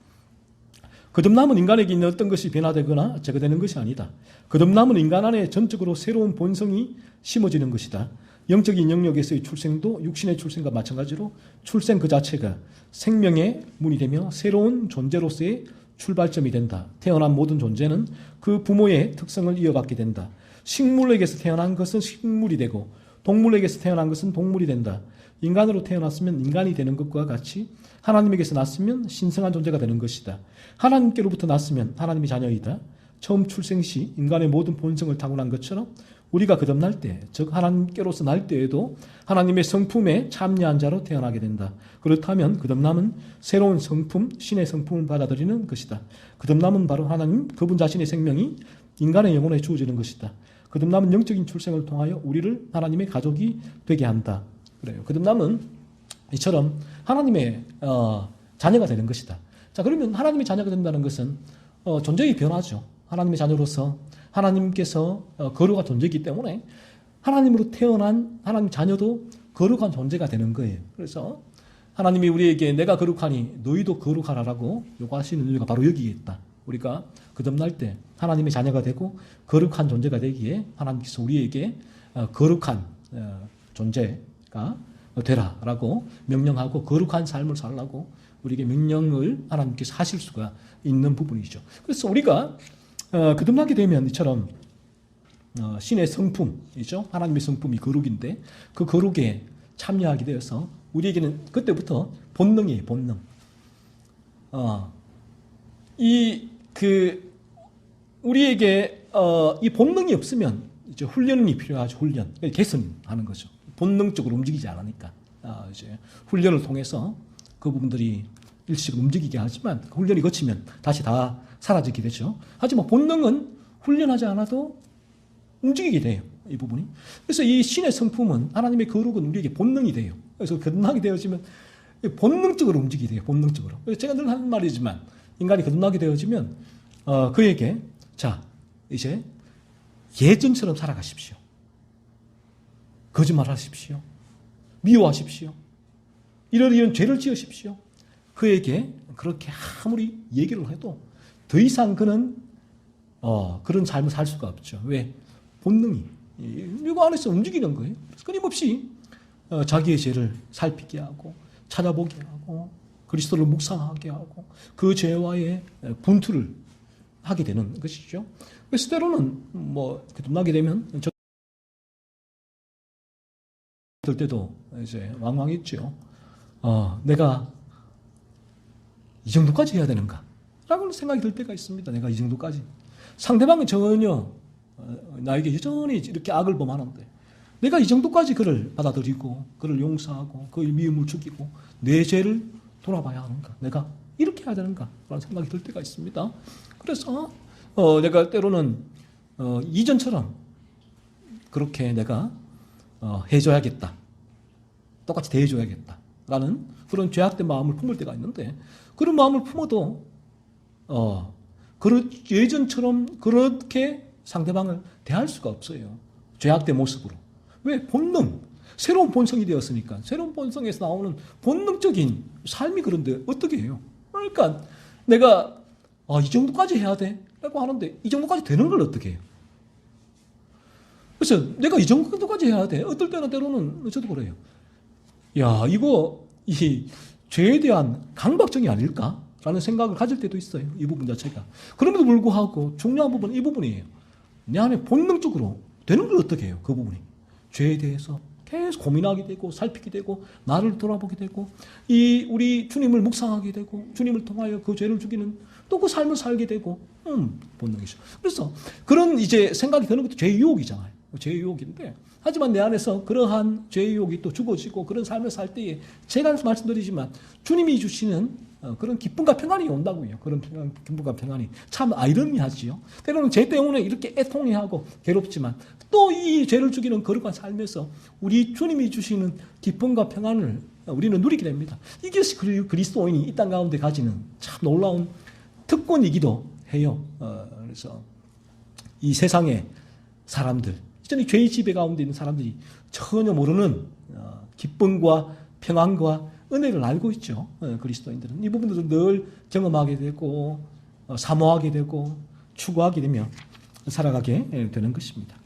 거듭남은 인간에게 있는 어떤 것이 변화되거나 제거되는 것이 아니다. 거듭남은 인간 안에 전적으로 새로운 본성이 심어지는 것이다. 영적인 영역에서의 출생도 육신의 출생과 마찬가지로 출생 그 자체가 생명의 문이 되며 새로운 존재로서의 출발점이 된다. 태어난 모든 존재는 그 부모의 특성을 이어받게 된다. 식물에게서 태어난 것은 식물이 되고 동물에게서 태어난 것은 동물이 된다. 인간으로 태어났으면 인간이 되는 것과 같이 하나님에게서 났으면 신성한 존재가 되는 것이다. 하나님께로부터 났으면 하나님의 자녀이다. 처음 출생 시 인간의 모든 본성을 타고난 것처럼 우리가 거듭날 때, 즉 하나님께로서 날 때에도 하나님의 성품에 참여한 자로 태어나게 된다. 그렇다면 거듭남은 새로운 성품, 신의 성품을 받아들이는 것이다. 거듭남은 바로 하나님, 그분 자신의 생명이 인간의 영혼에 주어지는 것이다. 거듭남은 영적인 출생을 통하여 우리를 하나님의 가족이 되게 한다. 그래요. 거듭남은 이처럼 하나님의 자녀가 되는 것이다. 자, 그러면 하나님의 자녀가 된다는 것은 존재의 변화죠. 하나님의 자녀로서 하나님께서 거룩한 존재이기 때문에 하나님으로 태어난 하나님 자녀도 거룩한 존재가 되는 거예요. 그래서 하나님이 우리에게 내가 거룩하니 너희도 거룩하라라고 요구하시는 이유가 바로 여기에 있다. 우리가 거듭날 때 하나님의 자녀가 되고 거룩한 존재가 되기에 하나님께서 우리에게 거룩한 존재가 되라라고 명령하고 거룩한 삶을 살라고 우리에게 명령을 하나님께서 하실 수가 있는 부분이죠. 그래서 우리가 거듭나게 되면 이처럼 신의 성품이죠. 하나님의 성품이 거룩인데 그 거룩에 참여하게 되어서 우리에게는 그때부터 본능이에요. 본능. 우리에게 이 본능이 없으면 이제 훈련이 필요하죠. 훈련, 개선하는 거죠. 본능적으로 움직이지 않으니까 이제 훈련을 통해서 그 부분들이 일시적으로 움직이게 하지만 훈련이 거치면 다시 다 사라지게 되죠. 하지만 본능은 훈련하지 않아도 움직이게 돼요. 이 부분이. 그래서 이 신의 성품은 하나님의 거룩은 우리에게 본능이 돼요. 그래서 거듭나게 되어지면 본능적으로 움직이게 돼요. 본능적으로. 그래서 제가 늘 하는 말이지만 인간이 거듭나게 되어지면 그에게 자 이제 예전처럼 살아가십시오. 거짓말하십시오. 미워하십시오. 이런 죄를 지으십시오. 그에게 그렇게 아무리 얘기를 해도 더 이상 그는 그런 삶을 살 수가 없죠. 왜? 본능이 이거 안에서 움직이는 거예요. 그래서 끊임없이 자기의 죄를 살피게 하고 찾아보게 하고 그리스도를 묵상하게 하고 그 죄와의 분투를 하게 되는 것이죠. 그래서 때로는 거듭나게 되면 될 때도 이제 왕왕했죠. 내가 이 정도까지 해야 되는가? 라고 생각이 들 때가 있습니다. 내가 이 정도까지. 상대방은 전혀 나에게 여전히 이렇게 악을 범하는데 내가 이 정도까지 그를 받아들이고 그를 용서하고 그의 미움을 죽이고 내 죄를 돌아봐야 하는가? 내가 이렇게 해야 되는가? 라는 생각이 들 때가 있습니다. 그래서 내가 때로는 이전처럼 그렇게 내가 해줘야겠다. 똑같이 대해줘야겠다. 라는 그런 죄악된 마음을 품을 때가 있는데 그런 마음을 품어도 예전처럼 그렇게 상대방을 대할 수가 없어요. 죄악된 모습으로. 왜? 본능. 새로운 본성이 되었으니까. 새로운 본성에서 나오는 본능적인 삶이 그런데 어떻게 해요? 그러니까 내가 이 정도까지 해야 돼? 라고 하는데 이 정도까지 되는 걸 어떻게 해요? 그래서 내가 이 정도까지 해야 돼? 어떨 때는 때로는 저도 그래요. 야, 이 죄에 대한 강박증이 아닐까? 라는 생각을 가질 때도 있어요. 이 부분 자체가. 그럼에도 불구하고 중요한 부분은 이 부분이에요. 내 안에 본능적으로 되는 걸 어떻게 해요? 그 부분이. 죄에 대해서 계속 고민하게 되고 살피게 되고 나를 돌아보게 되고 우리 주님을 묵상하게 되고 주님을 통하여 그 죄를 죽이는 또 그 삶을 살게 되고 본능이죠. 그래서 그런 이제 생각이 드는 것도 죄의 유혹이잖아요. 죄의 유혹인데 하지만 내 안에서 그러한 죄의 유혹이 또 죽어지고 그런 삶을 살 때에 제가 말씀드리지만 주님이 주시는 그런 기쁨과 평안이 온다고요. 그런 기쁨과 평안이 참 아이러니하지요. 때로는 죄 때문에 이렇게 애통해하고 괴롭지만 또 이 죄를 죽이는 거룩한 삶에서 우리 주님이 주시는 기쁨과 평안을 우리는 누리게 됩니다. 이것이 그리스도인이 이 땅 가운데 가지는 참 놀라운 특권이기도 해요. 그래서 이 세상의 사람들, 이 죄의 지배 가운데 있는 사람들이 전혀 모르는 기쁨과 평안과 은혜를 알고 있죠. 그리스도인들은. 이 부분들을 늘 경험하게 되고 사모하게 되고 추구하게 되며 살아가게 되는 것입니다.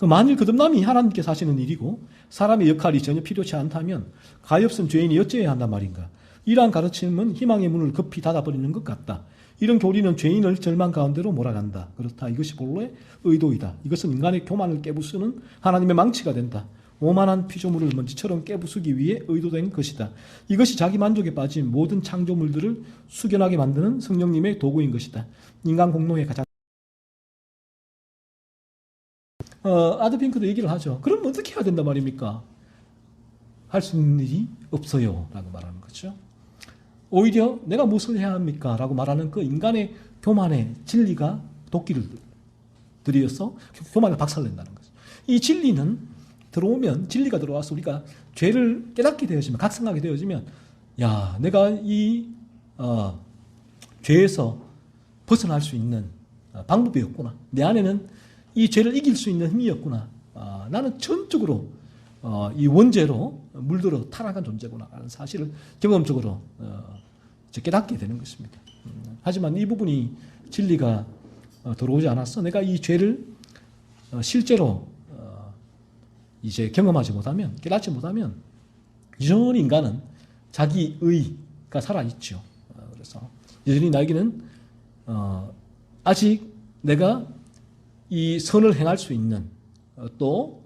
만일 거듭남이 하나님께서 하시는 일이고 사람의 역할이 전혀 필요치 않다면 가엾은 죄인이 어찌해야 한단 말인가? 이러한 가르침은 희망의 문을 급히 닫아버리는 것 같다. 이런 교리는 죄인을 절망 가운데로 몰아간다. 그렇다. 이것이 본래의 의도이다. 이것은 인간의 교만을 깨부수는 하나님의 망치가 된다. 오만한 피조물을 먼지처럼 깨부수기 위해 의도된 것이다. 이것이 자기 만족에 빠진 모든 창조물들을 숙연하게 만드는 성령님의 도구인 것이다. 인간 공동의 가장 아드핑크도 얘기를 하죠. 그럼 어떻게 해야 된단 말입니까? 할 수 있는 일이 없어요. 라고 말하는 거죠. 오히려 내가 무엇을 해야 합니까? 라고 말하는 그 인간의 교만의 진리가 도끼를 들이어서 교만을 박살낸다는 거죠. 이 진리는 진리가 들어와서 우리가 죄를 깨닫게 되어지면, 각성하게 되어지면, 야, 내가 이 죄에서 벗어날 수 있는 방법이 없구나. 내 안에는 이 죄를 이길 수 있는 힘이 없구나. 나는 전적으로 이 원죄로 물들어 타락한 존재구나 라는 사실을 경험적으로 깨닫게 되는 것입니다. 하지만 이 부분이 진리가 들어오지 않았어. 내가 이 죄를 실제로 이제 경험하지 못하면, 깨닫지 못하면 여전히 인간은 자기 의가 살아있죠. 그래서 여전히 나에게는 아직 내가 이 선을 행할 수 있는 또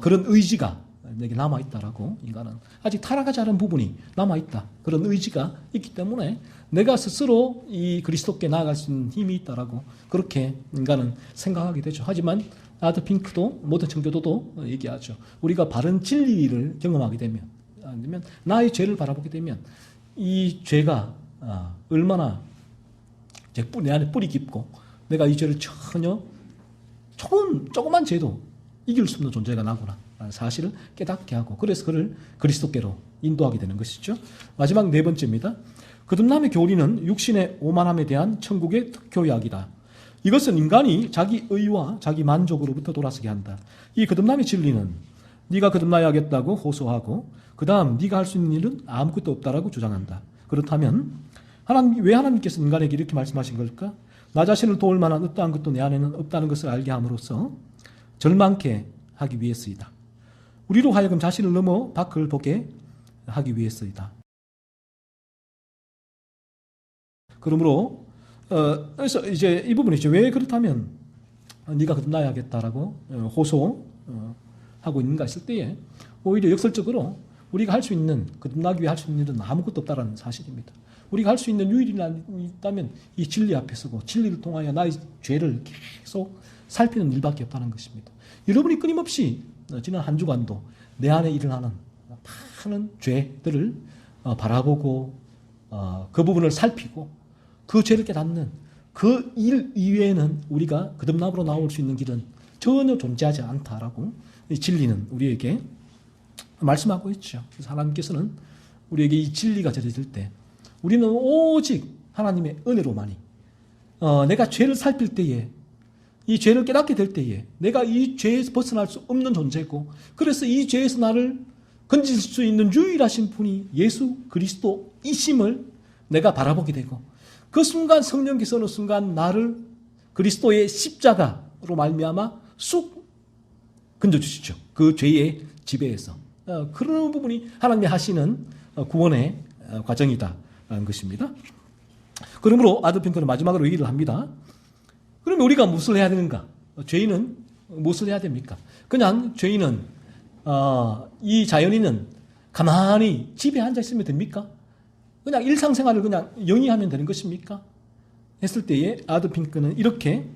그런 의지가 내게 남아있다라고, 인간은 아직 타락하지 않은 부분이 남아있다. 그런 의지가 있기 때문에 내가 스스로 이 그리스도께 나아갈 수 있는 힘이 있다라고 그렇게 인간은 생각하게 되죠. 하지만 아더 핑크도 모든 청교도도 얘기하죠. 우리가 바른 진리를 경험하게 되면, 아니면 나의 죄를 바라보게 되면 이 죄가 얼마나 내 안에 뿌리 깊고 내가 이 죄를 전혀 조그만 죄도 이길 수 없는 존재가 나구나 라는 사실을 깨닫게 하고, 그래서 그를 그리스도께로 인도하게 되는 것이죠. 마지막 네 번째입니다. 거듭남의 교리는 육신의 오만함에 대한 천국의 특효약이다. 이것은 인간이 자기 의와 자기 만족으로부터 돌아서게 한다. 이 거듭남의 진리는 네가 거듭나야겠다고 호소하고 그 다음 네가 할 수 있는 일은 아무것도 없다라고 주장한다. 그렇다면 왜 하나님께서 인간에게 이렇게 말씀하신 걸까? 나 자신을 도울 만한 어떠한 것도 내 안에는 없다는 것을 알게 함으로써 절망케 하기 위해서이다. 우리로 하여금 자신을 넘어 밖을 보게 하기 위해서이다. 그러므로 그래서 이제 이 부분이죠. 왜 그렇다면 네가 거듭나야겠다라고 호소하고 있는가 했을 때에 오히려 역설적으로 우리가 할 수 있는, 거듭나기 위해 할 수 있는 일은 아무것도 없다라는 사실입니다. 우리가 할 수 있는 유일이 있다면 이 진리 앞에 서고 진리를 통하여 나의 죄를 계속 살피는 일밖에 없다는 것입니다. 여러분이 끊임없이 지난 한 주간도 내 안에 일어나는 많은 죄들을 바라보고 그 부분을 살피고 그 죄를 깨닫는 그 일 이외에는 우리가 거듭남으로 나올 수 있는 길은 전혀 존재하지 않다라고 이 진리는 우리에게 말씀하고 있죠. 그래서 하나님께서는 우리에게 이 진리가 전해질 때 우리는 오직 하나님의 은혜로만이 내가 죄를 살필 때에, 이 죄를 깨닫게 될 때에 내가 이 죄에서 벗어날 수 없는 존재고, 그래서 이 죄에서 나를 건질 수 있는 유일하신 분이 예수 그리스도이심을 내가 바라보게 되고, 그 순간 성령께서 어느 순간 나를 그리스도의 십자가로 말미암아 쑥 건져주시죠. 그 죄의 지배에서. 그런 부분이 하나님이 하시는 구원의 과정이다라는 것입니다. 그러므로 아더핑크는 마지막으로 얘기를 합니다. 그러면 우리가 무엇을 해야 되는가? 죄인은 무엇을 해야 됩니까? 그냥 죄인은 이 자연인은 가만히 집에 앉아 있으면 됩니까? 그냥 일상생활을 그냥 영위하면 되는 것입니까? 했을 때에 아더핑크는 이렇게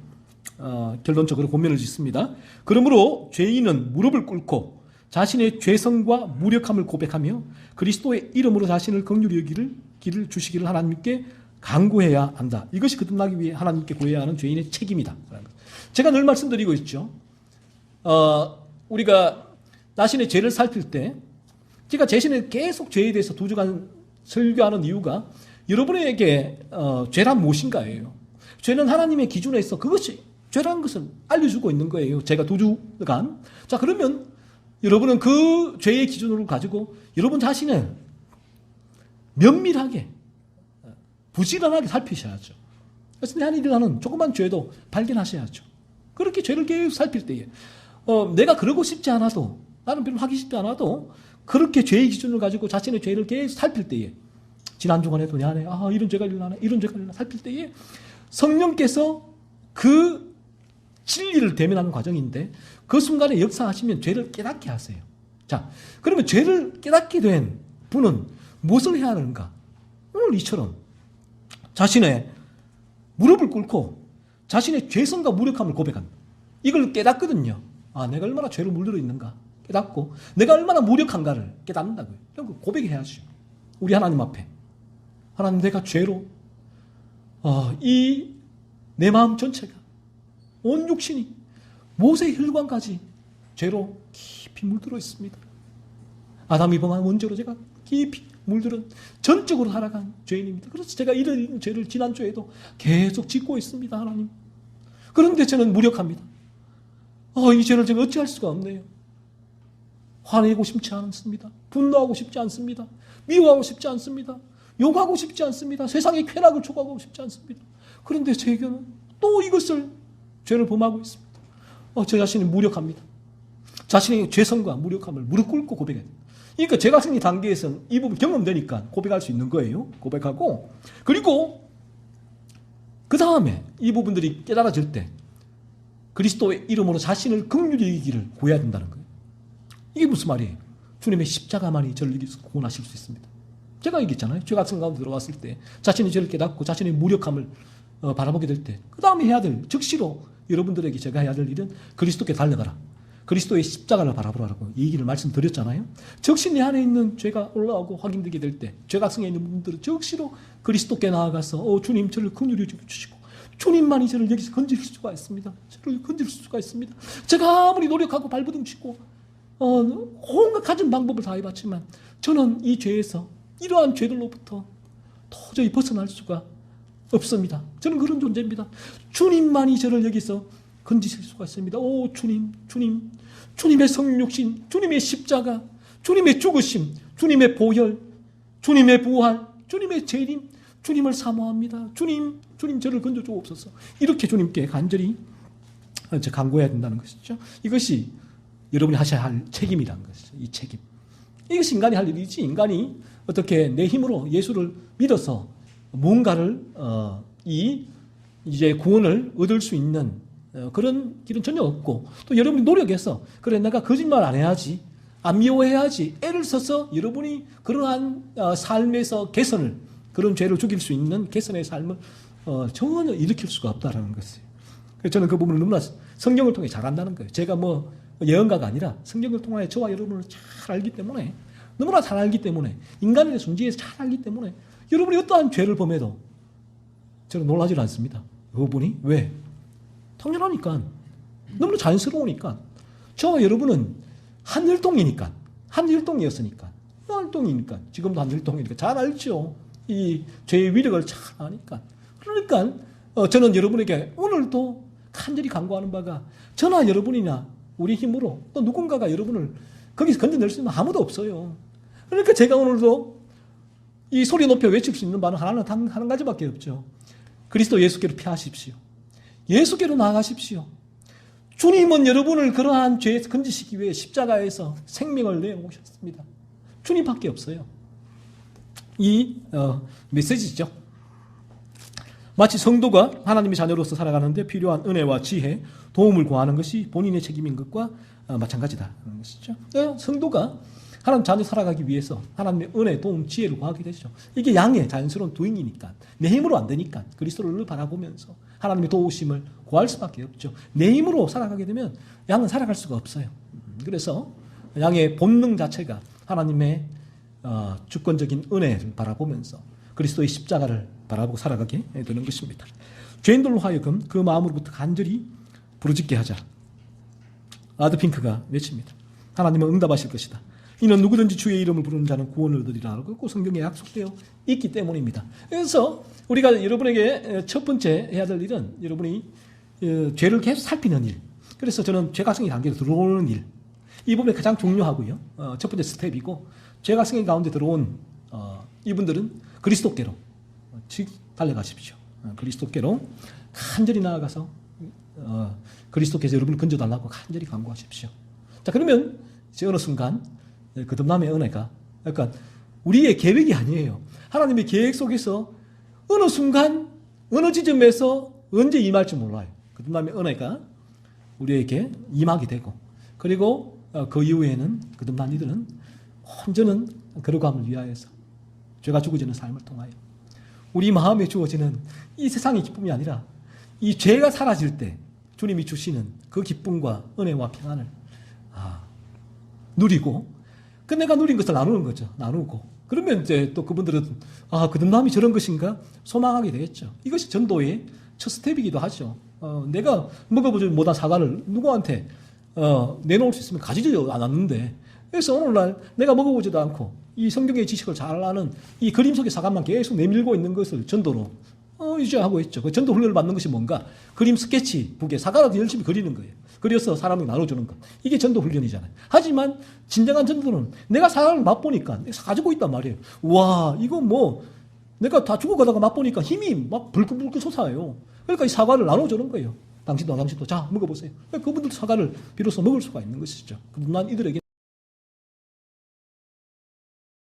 결론적으로 고민을 짓습니다. 그러므로 죄인은 무릎을 꿇고 자신의 죄성과 무력함을 고백하며 그리스도의 이름으로 자신을 긍휼히 여기를 길을 주시기를 하나님께 간구해야 한다. 이것이 거듭나기 위해 하나님께 구해야 하는 죄인의 책임이다. 제가 늘 말씀드리고 있죠. 우리가 자신의 죄를 살필 때 제가 자신의 계속 죄에 대해서 2주간 설교하는 이유가 여러분에게 죄란 무엇인가예요. 죄는 하나님의 기준에서 그것이 죄라는 것을 알려주고 있는 거예요. 제가 2주간. 자, 그러면 여러분은 그 죄의 기준으로 가지고 여러분 자신을 면밀하게 부지런하게 살피셔야죠. 그래서 내 안에 일어나는 조그만 죄도 발견하셔야죠. 그렇게 죄를 계속 살필 때에 내가 그러고 싶지 않아도, 나는 별로 하기 싶지 않아도 그렇게 죄의 기준을 가지고 자신의 죄를 계속 살필 때에, 지난 주간에도 내 안에 이런 죄가 일어나네, 이런 죄가 일어나 살필 때에 성령께서 그 진리를 대면하는 과정인데 그 순간에 역사하시면 죄를 깨닫게 하세요. 자, 그러면 죄를 깨닫게 된 분은 무엇을 해야 하는가? 오늘 이처럼 자신의 무릎을 꿇고 자신의 죄성과 무력함을 고백합니다. 이걸 깨닫거든요. 내가 얼마나 죄로 물들어 있는가 깨닫고 내가 얼마나 무력한가를 깨닫는다고요. 그럼 고백해야죠. 우리 하나님 앞에. 하나님, 내가 죄로 이 내 마음 전체가, 온 육신이 모세의 혈관까지 죄로 깊이 물들어 있습니다. 아담이 범한 원죄로 제가 깊이 물들은 전적으로 살아간 죄인입니다. 그래서 제가 이런 죄를 지난주에도 계속 짓고 있습니다. 하나님. 그런데 저는 무력합니다. 이 죄를 제가 어찌할 수가 없네요. 화내고 싶지 않습니다. 분노하고 싶지 않습니다. 미워하고 싶지 않습니다. 욕하고 싶지 않습니다. 세상의 쾌락을 촉구하고 싶지 않습니다. 그런데 제게는 또 이것을 죄를 범하고 있습니다. 제 자신이 무력합니다. 자신의 죄성과 무력함을 무릎 꿇고 고백해야 됩니다. 그러니까 제가 생긴 단계에서는 이 부분 경험되니까 고백할 수 있는 거예요. 고백하고, 그리고 그 다음에 이 부분들이 깨달아질 때 그리스도의 이름으로 자신을 긍휼히 여기기를 구해야 된다는 거예요. 이게 무슨 말이에요? 주님의 십자가만이 저를 구원하실 수 있습니다. 제가 얘기했잖아요. 죄악성 가운데 들어갔을 때 자신의 죄를 깨닫고 자신의 무력함을 바라보게 될 때 그 다음에 해야 될, 즉시로 여러분들에게 제가 해야 될 일은 그리스도께 달려가라. 그리스도의 십자가를 바라보라고 얘기를 말씀드렸잖아요. 즉시 내 안에 있는 죄가 올라오고 확인되게 될 때 죄악성에 있는 분들은 즉시로 그리스도께 나아가서 주님 저를 긍휼히 여겨주시고 주님만이 저를 여기서 건질 수가 있습니다. 저를 건질 수가 있습니다. 제가 아무리 노력하고 발버둥 치고 온갖 가진 방법을 다 해봤지만 저는 이 죄에서 이러한 죄들로부터 도저히 벗어날 수가 없습니다. 저는 그런 존재입니다. 주님만이 저를 여기서 건지실 수가 있습니다. 오 주님, 주님, 주님의 성육신, 주님의 십자가, 주님의 죽으심, 주님의 보혈, 주님의 부활, 주님의 재림, 주님을 사모합니다. 주님, 주님 저를 건져 주옵소서. 이렇게 주님께 간절히 간구해야 된다는 것이죠. 이것이 여러분이 하셔야 할 책임이라는 것이죠. 이 책임. 이것이 인간이 할 일이지, 인간이 어떻게 내 힘으로 예수를 믿어서 뭔가를 이제 구원을 얻을 수 있는 그런 길은 전혀 없고, 또 여러분이 노력해서 그래 내가 거짓말 안 해야지, 안 미워해야지 애를 써서 여러분이 그러한 삶에서 개선을, 그런 죄를 죽일 수 있는 개선의 삶을 전혀 일으킬 수가 없다라는 것이에요. 그래서 저는 그 부분을 너무나 성경을 통해 잘 안다는 거예요. 제가 뭐 예언가가 아니라 성경을 통해 저와 여러분을 잘 알기 때문에, 너무나 잘 알기 때문에, 인간의 존재에서 잘 알기 때문에 여러분이 어떠한 죄를 범해도 저는 놀라지 않습니다. 그 부분이 왜? 당연하니까, 너무나 자연스러우니까. 저와 여러분은 한 혈통이니까, 한 혈통이었으니까, 한 혈통이니까, 지금도 한 혈통이니까 잘 알죠. 이 죄의 위력을 잘 아니까. 그러니까 저는 여러분에게 오늘도 간절히 간구하는 바가, 저나 여러분이나 우리 힘으로 또 누군가가 여러분을 거기서 건져낼 수 있는 아무도 없어요. 그러니까 제가 오늘도 이 소리 높여 외칠 수 있는 바는 한 가지밖에 없죠. 그리스도 예수께로 피하십시오. 예수께로 나아가십시오. 주님은 여러분을 그러한 죄에서 건지시기 위해 십자가에서 생명을 내어오셨습니다. 주님밖에 없어요. 이 메시지죠. 마치 성도가 하나님의 자녀로서 살아가는데 필요한 은혜와 지혜, 도움을 구하는 것이 본인의 책임인 것과 마찬가지다는 것이죠. 성도가 하나님 자녀 살아가기 위해서 하나님의 은혜, 도움, 지혜를 구하게 되죠. 이게 양의 자연스러운 도인이니까, 내 힘으로 안 되니까 그리스도를 바라보면서 하나님의 도우심을 구할 수밖에 없죠. 내 힘으로 살아가게 되면 양은 살아갈 수가 없어요. 그래서 양의 본능 자체가 하나님의 주권적인 은혜를 바라보면서 그리스도의 십자가를 바라보고 살아가게 되는 것입니다. 죄인들로 하여금 그 마음으로부터 간절히 부르짖게 하자. 아드핑크가 외칩니다. 하나님은 응답하실 것이다. 이는 누구든지 주의 이름을 부르는 자는 구원을 얻으리라고 성경에 약속되어 있기 때문입니다. 그래서 우리가 여러분에게 첫 번째 해야 될 일은 여러분이 죄를 계속 살피는 일. 그래서 저는 죄가성이 단계로 들어오는 일, 이 부분이 가장 중요하고요. 첫 번째 스텝이고, 죄가성이 가운데 들어온 이분들은 그리스도께로 달려가십시오. 그리스도께로 간절히 나아가서 그리스도께서 여러분을 건져달라고 간절히 간구하십시오. 자, 그러면 이제 어느 순간 거듭남의 은혜가, 그러니까 우리의 계획이 아니에요. 하나님의 계획 속에서 어느 순간 어느 지점에서 언제 임할지 몰라요. 거듭남의 은혜가 우리에게 임하게 되고, 그리고 그 이후에는 거듭난 이들은 온전한 거룩함을 위하여서 죄가 죽어지는 삶을 통하여 우리 마음에 주어지는 이 세상의 기쁨이 아니라 이 죄가 사라질 때 주님이 주시는 그 기쁨과 은혜와 평안을 누리고, 그 내가 누린 것을 나누는 거죠. 나누고. 그러면 이제 또 그분들은 거듭남이 저런 것인가 소망하게 되겠죠. 이것이 전도의 첫 스텝이기도 하죠. 내가 먹어보지 못한 사과를 누구한테 내놓을 수 있으면 가지지도 않았는데, 그래서 오늘날 내가 먹어보지도 않고 이 성경의 지식을 잘 아는 이 그림 속의 사과만 계속 내밀고 있는 것을 전도로 유지하고 있죠. 그 전도 훈련을 받는 것이 뭔가? 그림 스케치북에 사과라도 열심히 그리는 거예요. 그려서 사람에게 나눠주는 것. 이게 전도 훈련이잖아요. 하지만 진정한 전도는 내가 사과를 맛보니까 가지고 있단 말이에요. 와, 이거 뭐 내가 다 죽어가다가 맛보니까 힘이 막 불끈불끈 솟아요. 그러니까 이 사과를 나눠주는 거예요. 당신도 자 먹어보세요. 그분들도 사과를 비로소 먹을 수가 있는 것이죠. 난 이들에게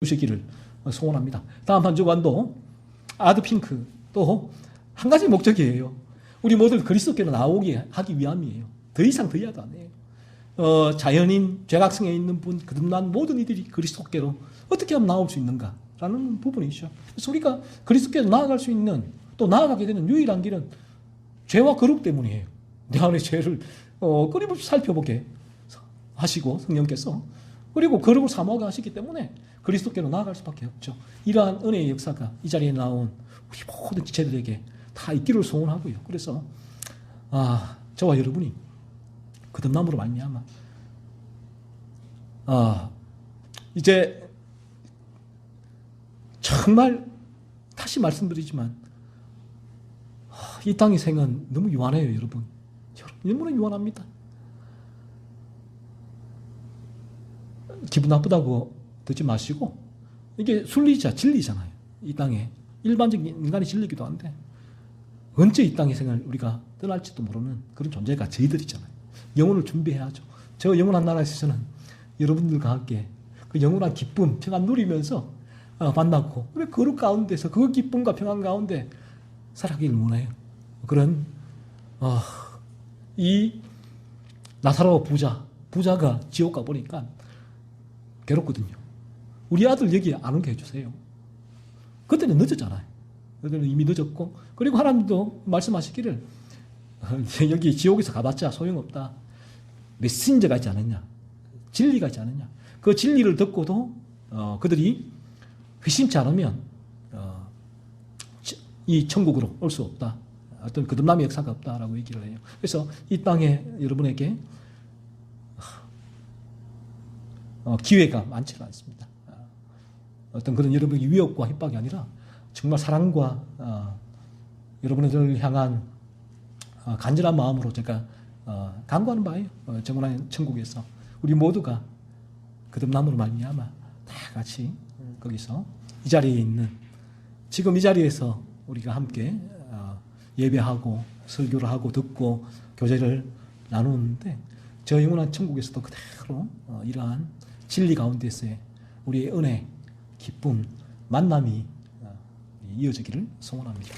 주시기를 소원합니다. 다음 한 주간도 아드핑크 또 한 가지 목적이에요. 우리 모두 그리스도께로 나오게 하기 위함이에요. 더 이상 더 이하도 안 해요. 자연인, 죄각성에 있는 분, 거듭난 모든 이들이 그리스도께로 어떻게 하면 나올 수 있는가? 라는 부분이죠. 그래서 우리가 그리스도께로 나아갈 수 있는, 또 나아가게 되는 유일한 길은 죄와 거룩 때문이에요. 내 안의 죄를 끊임없이 살펴보게 하시고 성령께서, 그리고 거룩을 사모하게 하시기 때문에 그리스도께로 나아갈 수밖에 없죠. 이러한 은혜의 역사가 이 자리에 나온 우리 모든 지체들에게 다 있기를 소원하고요. 그래서 저와 여러분이 거듭남으로 말미암아 이제 정말 다시 말씀드리지만 이 땅의 생은 너무 유한해요, 여러분. 너무나 유한합니다. 기분 나쁘다고 듣지 마시고, 이게 순리자, 진리잖아요. 이 땅에 일반적인 인간의 진리기도 한데 언제 이 땅의 생을 우리가 떠날지도 모르는 그런 존재가 저희들이잖아요. 영혼을 준비해야죠. 저 영원한 나라에서는 여러분들과 함께 그 영원한 기쁨, 평안 누리면서 만나고, 왜 거룩 가운데서 그 기쁨과 평안 가운데 살아가기를 원해요. 그런 이 나사로 부자가 지옥 가보니까 괴롭거든요. 우리 아들 여기 안 오게 해주세요. 그때는 늦었잖아요. 그때는 이미 늦었고, 그리고 하나님도 말씀하시기를 여기 지옥에서 가봤자 소용없다. 메신저가 있지 않느냐, 진리가 있지 않느냐. 그 진리를 듣고도 그들이 회심치 않으면 이 천국으로 올 수 없다. 어떤 거듭남의 역사가 없다라고 얘기를 해요. 그래서 이 땅에 여러분에게 기회가 많지는 않습니다. 어떤 그런 여러분의 위협과 협박이 아니라 정말 사랑과 여러분들을 향한 간절한 마음으로 제가 간구하는 바예요. 정원한 천국에서 우리 모두가 거듭남으로 말미암아 다 같이 거기서 이 자리에 있는, 지금 이 자리에서 우리가 함께 예배하고 설교를 하고 듣고 교제를 나누는데, 저 영원한 천국에서도 그대로 이러한 진리 가운데서의 우리의 은혜, 기쁨, 만남이 이어지기를 소원합니다.